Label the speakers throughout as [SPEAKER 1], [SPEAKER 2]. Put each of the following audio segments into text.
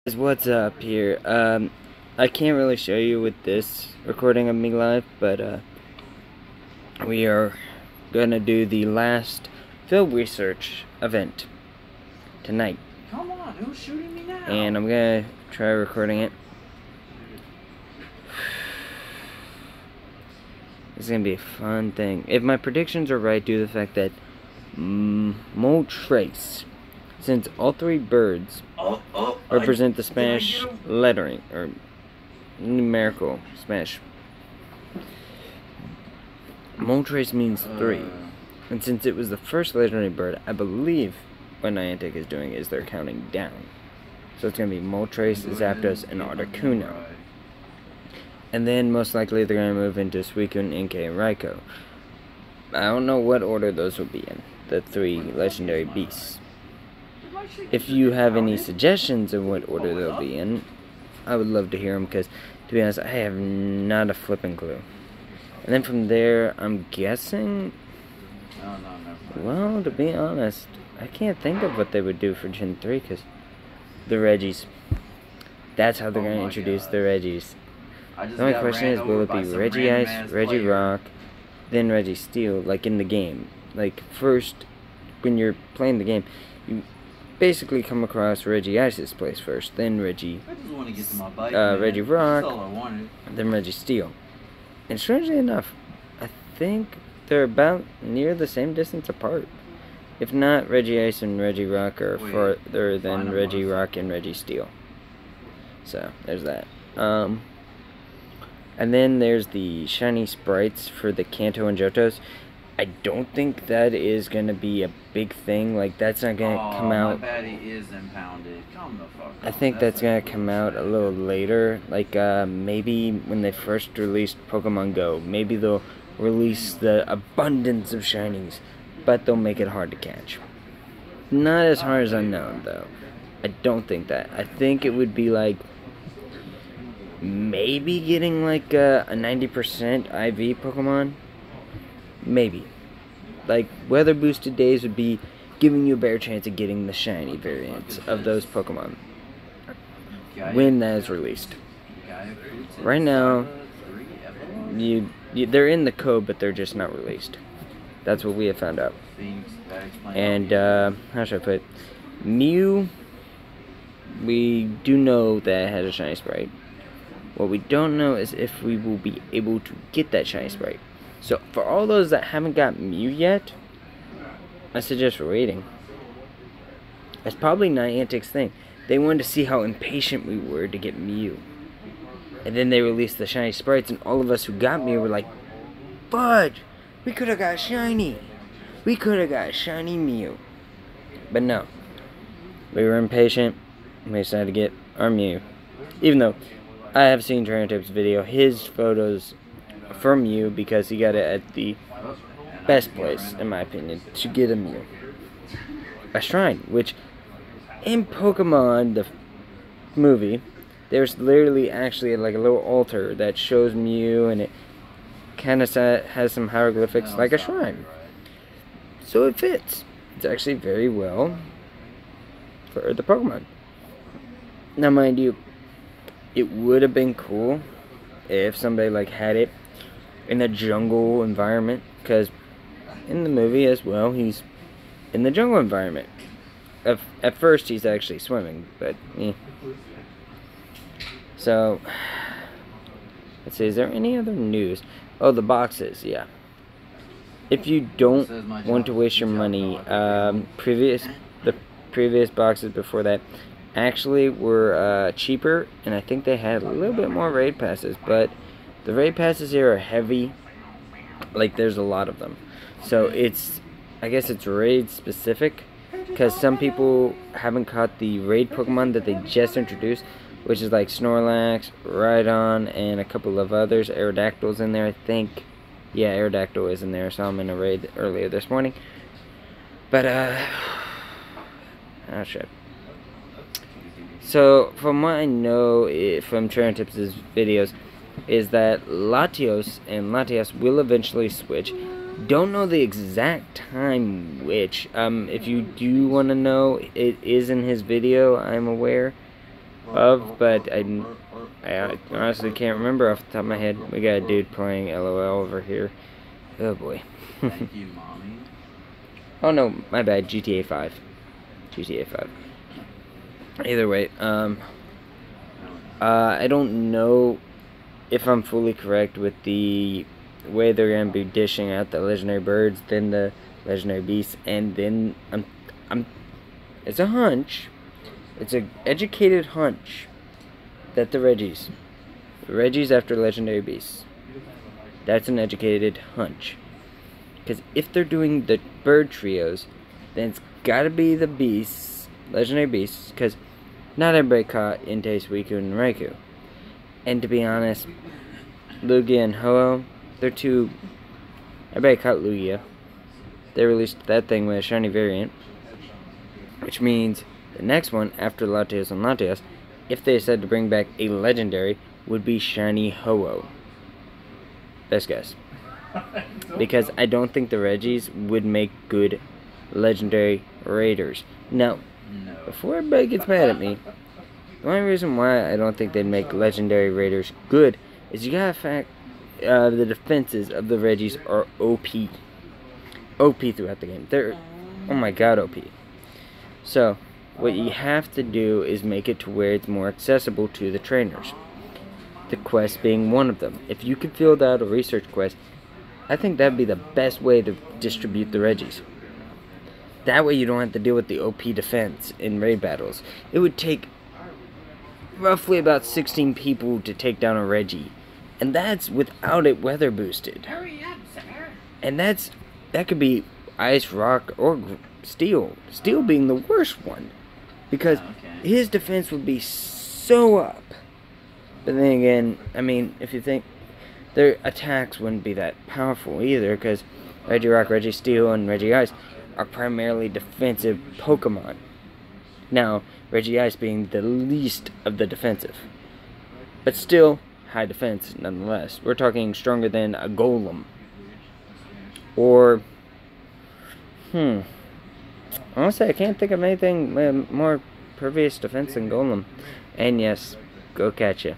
[SPEAKER 1] What's up here? I can't really show you with this recording of me live, but we are gonna do the last field research event tonight.
[SPEAKER 2] Come on, who's shooting me now?
[SPEAKER 1] And I'm gonna try recording it. It's gonna be a fun thing. If my predictions are right, due to the fact that Moltres, since all three birds represent the Spanish lettering, or numerical Spanish. Moltres means 3. And since it was the first legendary bird, I believe what Niantic is doing is they're counting down. So it's going to be Moltres, Zapdos, and Articuno. And then most likely they're going to move into Suicune, Inkay, and Raikou. I don't know what order those will be in, the 3 legendary beasts. If you have any suggestions of what order they'll be in, I would love to hear them, because, to be honest, I have not a flipping clue. And then from there, I'm guessing, well, to be honest, I can't think of what they would do for Gen 3, because the Reggies. That's how they're going to introduce the Reggies. The only question is, will it be Reggie Ice, Reggie Rock, then Reggie Steel, like in the game? Like, first, when you're playing the game, you basically come across Reggie Ice's place first, then Reggie Rock, then Reggie Steel. And strangely enough, I think they're about near the same distance apart. If not, Reggie Ice and Reggie Rock are farther than Reggie Rock and Reggie Steel. So, there's that. And then there's the shiny sprites for the Kanto and Johtos. I don't think that is going to be a big thing. Like, that's not going to come out.
[SPEAKER 2] Is impounded. Come the fuck
[SPEAKER 1] I think that's going to come out a little later. Like, maybe when they first released Pokemon Go. Maybe they'll release the abundance of shinies, but they'll make it hard to catch. Not as hard as Unknown, though. I don't think that. I think it would be like maybe getting like a 90% IV Pokemon. Maybe. Like, weather boosted days would be giving you a better chance of getting the shiny variants of those Pokemon when that is released. Right now, they're in the code, but they're just not released. That's what we have found out. And, how should I put it? Mew, we do know that it has a shiny sprite. What we don't know is if we will be able to get that shiny sprite. So, for all those that haven't got Mew yet, I suggest waiting. That's probably Niantic's thing. They wanted to see how impatient we were to get Mew. And then they released the shiny sprites, and all of us who got Mew were like, fudge! We could have got shiny! We could have got shiny Mew. But no. We were impatient, and we decided to get our Mew. Even though I have seen Tranetip's video, his photos from Mew, because he got it at the best place, in my opinion, to get a Mew. A shrine, which in Pokemon, the movie, there's literally actually like a little altar that shows Mew, and it kind of has some hieroglyphics like a shrine. So it fits. It's actually very well for the Pokemon. Now, mind you, it would have been cool if somebody like had it in a jungle environment, because in the movie as well, he's in the jungle environment. At first, he's actually swimming, but So, let's see, is there any other news? Oh, the boxes, yeah. If you don't want to waste your money, the previous boxes before that actually were cheaper, and I think they had a little bit more raid passes, but the raid passes here are heavy. Like, there's a lot of them. So I guess it's raid specific, because some people haven't caught the raid Pokemon that they just introduced, which is like Snorlax, Rhydon, and a couple of others. Aerodactyl's in there, I think. Yeah, Aerodactyl is in there. I saw him in a raid earlier this morning. But, oh shit. So, from what I know from Tranetip's videos, is that Latios and Latias will eventually switch. Don't know the exact time which. If you do want to know, it is in his video, I'm aware. of, but I honestly can't remember off the top of my head. We got a dude playing LOL over here. Oh boy.
[SPEAKER 2] Thank you, mommy.
[SPEAKER 1] Oh no, my bad. GTA 5. GTA 5. Either way, I don't know if I'm fully correct with the way they're gonna be dishing out the legendary birds, then the legendary beasts, and then it's a hunch. It's an educated hunch that the Reggies after legendary beasts. That's an educated hunch. Because if they're doing the bird trios, then it's gotta be the beasts, legendary beasts, because not everybody caught Entei, Suicune, and Raikou. And to be honest, Lugia and Ho-Oh, they're two. Everybody caught Lugia. They released that thing with a shiny variant, which means the next one after Latios and Latios, if they decide to bring back a legendary, would be shiny Ho-Oh. Best guess. Because I don't think the Reggies would make good legendary raiders. Now, before everybody gets mad at me, the only reason why I don't think they'd make legendary raiders good is you gotta fact the defenses of the Reggies are OP. OP throughout the game. They're, oh my god, OP. So, what you have to do is make it to where it's more accessible to the trainers. The quest being one of them. If you could fill out a research quest, I think that'd be the best way to distribute the Reggies. That way you don't have to deal with the OP defense in raid battles. It would take roughly about 16 people to take down a Reggie. And that's without it weather boosted.
[SPEAKER 2] Hurry up, sir.
[SPEAKER 1] And that could be ice, rock, or steel. Steel being the worst one. Because his defense would be so up. But then again, I mean, if you think, their attacks wouldn't be that powerful either, because Reggie Rock, Reggie Steel, and Reggie Ice are primarily defensive Pokemon. Now, Reggie Ice being the least of the defensive. But still, high defense nonetheless. We're talking stronger than a Golem. Or, honestly, I can't think of anything more pervious defense than Golem. And yes, go catch ya.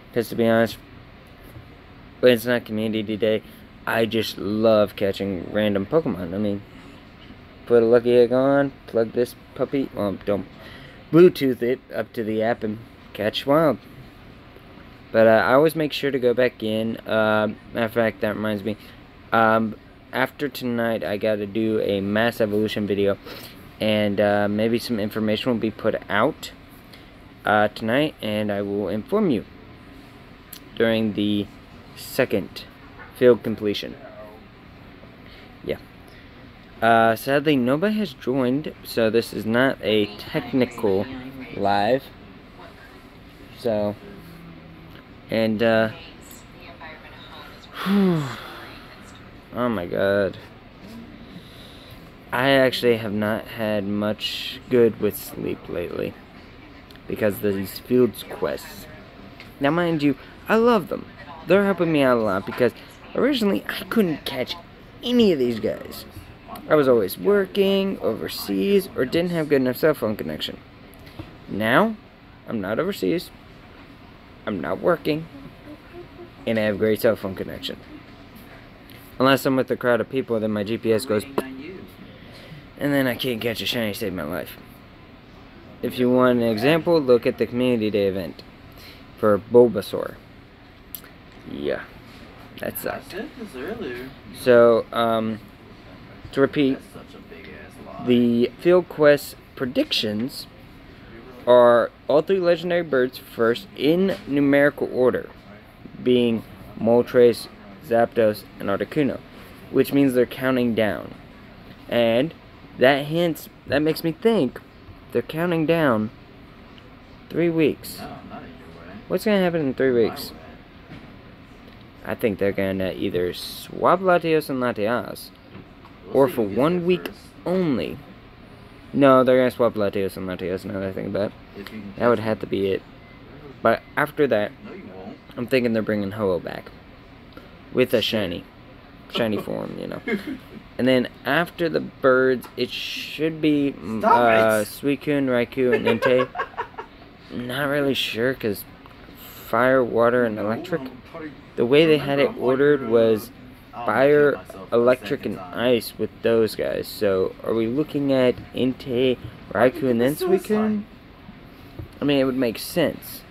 [SPEAKER 1] Because to be honest, when it's not community day, I just love catching random Pokemon. I mean, put a lucky egg on, plug this puppy, well, don't Bluetooth it up to the app and catch wild. But I always make sure to go back in. Matter of fact, that reminds me, after tonight, I got to do a mass evolution video, and maybe some information will be put out tonight, and I will inform you during the second field completion. Yeah. Sadly, nobody has joined, so this is not a technical live. So, and oh my god. I actually have not had much good with sleep lately because of these fields quests. Now, mind you, I love them. They're helping me out a lot because originally I couldn't catch any of these guys. I was always working, overseas, or didn't have good enough cell phone connection. Now, I'm not overseas, I'm not working, and I have great cell phone connection. Unless I'm with a crowd of people, then my GPS goes, and then I can't catch a shiny to save my life. If you want an example, look at the Community Day event for Bulbasaur. Yeah, that sucked. So, to repeat, the field quest predictions are all three legendary birds first in numerical order, being Moltres, Zapdos, and Articuno, which means they're counting down. And that makes me think they're counting down 3 weeks. What's gonna happen in 3 weeks? I think they're gonna either swap Latios and Latias, or for 1 week only. No, they're gonna swap Latios and Latias, now that I think about it. That would have to be it. But after that, I'm thinking they're bringing Ho-Oh back. With a shiny form, you know. And then after the birds, it should be Suicune, Raikou, and Entei. not really sure, because fire, water, and electric. The way they had it ordered was fire, electric, and ice with those guys. So, are we looking at Entei, Raikou, and then Suicune? I mean, it would make sense.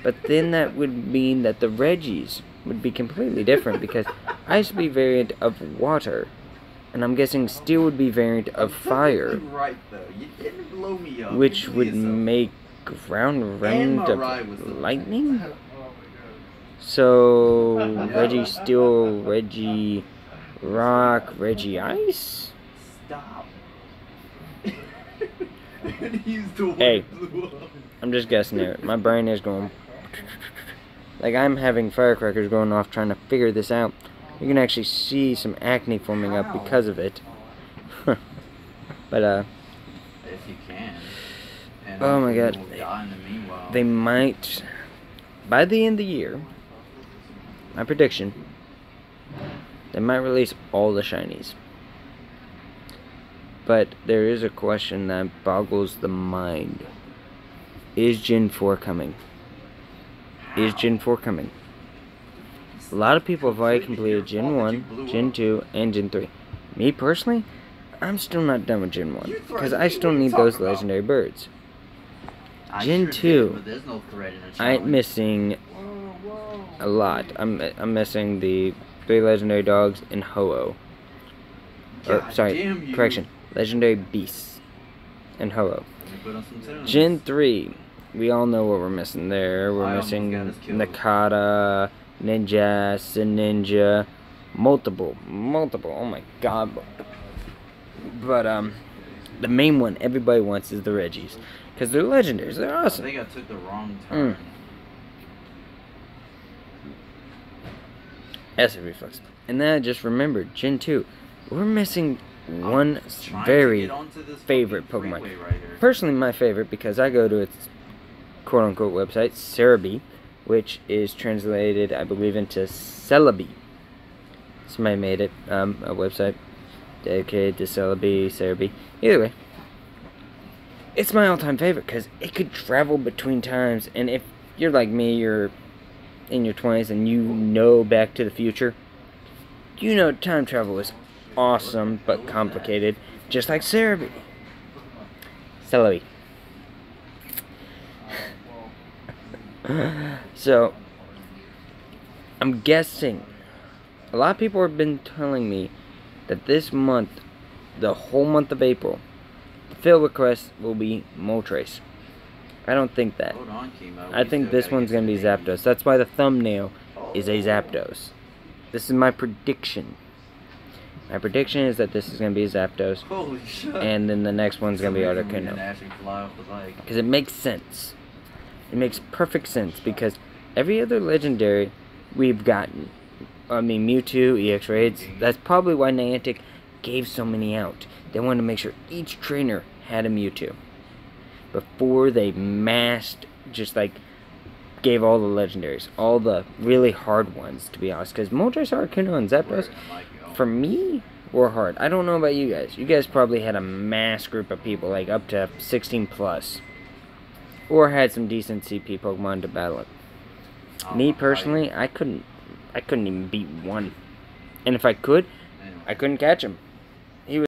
[SPEAKER 1] But then that would mean that the Reggies would be completely different, because ice would be variant of water. And I'm guessing steel would be variant of fire.
[SPEAKER 2] Right, though. You didn't blow me up.
[SPEAKER 1] Which would make ground variant of lightning? So, Reggie Steel, Reggie Rock, Reggie Ice?
[SPEAKER 2] Stop.
[SPEAKER 1] Hey, I'm just guessing here. My brain is going... Like, I'm having firecrackers going off trying to figure this out. You can actually see some acne forming up because of it. But,
[SPEAKER 2] if you can. And
[SPEAKER 1] oh my god. They might... By the end of the year... My prediction, they might release all the shinies. But there is a question that boggles the mind. Is Gen 4 coming? Is Gen 4 coming? A lot of people have already completed Gen 1, Gen 2, and Gen 3. Me personally, I'm still not done with Gen 1. Because I still need those legendary birds. Gen 2, I'm missing a lot. I'm missing the 3 legendary dogs and Ho-Oh. Or, sorry, correction. Legendary beasts and Ho-Oh. Gen 3, we all know what we're missing there. We're missing Nakata, Ninja, Ninja, multiple, oh my god. But, the main one everybody wants is the Reggies. Because they're legendaries, they're awesome.
[SPEAKER 2] I think I took the wrong turn.
[SPEAKER 1] Acid reflux. And then I just remembered, Gen 2, we're missing one very favorite Pokemon.
[SPEAKER 2] Right,
[SPEAKER 1] Personally, my favorite, because I go to its quote-unquote website, Celebi, which is translated, I believe, into Celebi. Somebody made it, a website dedicated to Celebi. Either way, it's my all-time favorite, because it could travel between times, and if you're like me, you're in your 20s and you know Back to the Future, you know time travel is awesome but complicated, just like Celebi. So, I'm guessing a lot of people have been telling me that this month, the whole month of April, the field request will be Moltres. I don't think that. I think this one's going to be Zapdos. That's why the thumbnail is a Zapdos. This is my prediction. My prediction is that this is going to be a Zapdos.
[SPEAKER 2] Holy shit.
[SPEAKER 1] And then the next one's going to be Articuno. Because it makes sense. It makes perfect sense. Because every other legendary we've gotten. I mean, Mewtwo, EX Raids. That's probably why Niantic gave so many out. They wanted to make sure each trainer had a Mewtwo before they massed, just like gave all the legendaries, all the really hard ones, to be honest. Because Moltres, Articuno, and Zapdos, for me, were hard. I don't know about you guys. You guys probably had a mass group of people, like up to 16 plus, or had some decent CP Pokemon to battle it. Me personally, I couldn't even beat one, and if I could, I couldn't catch him.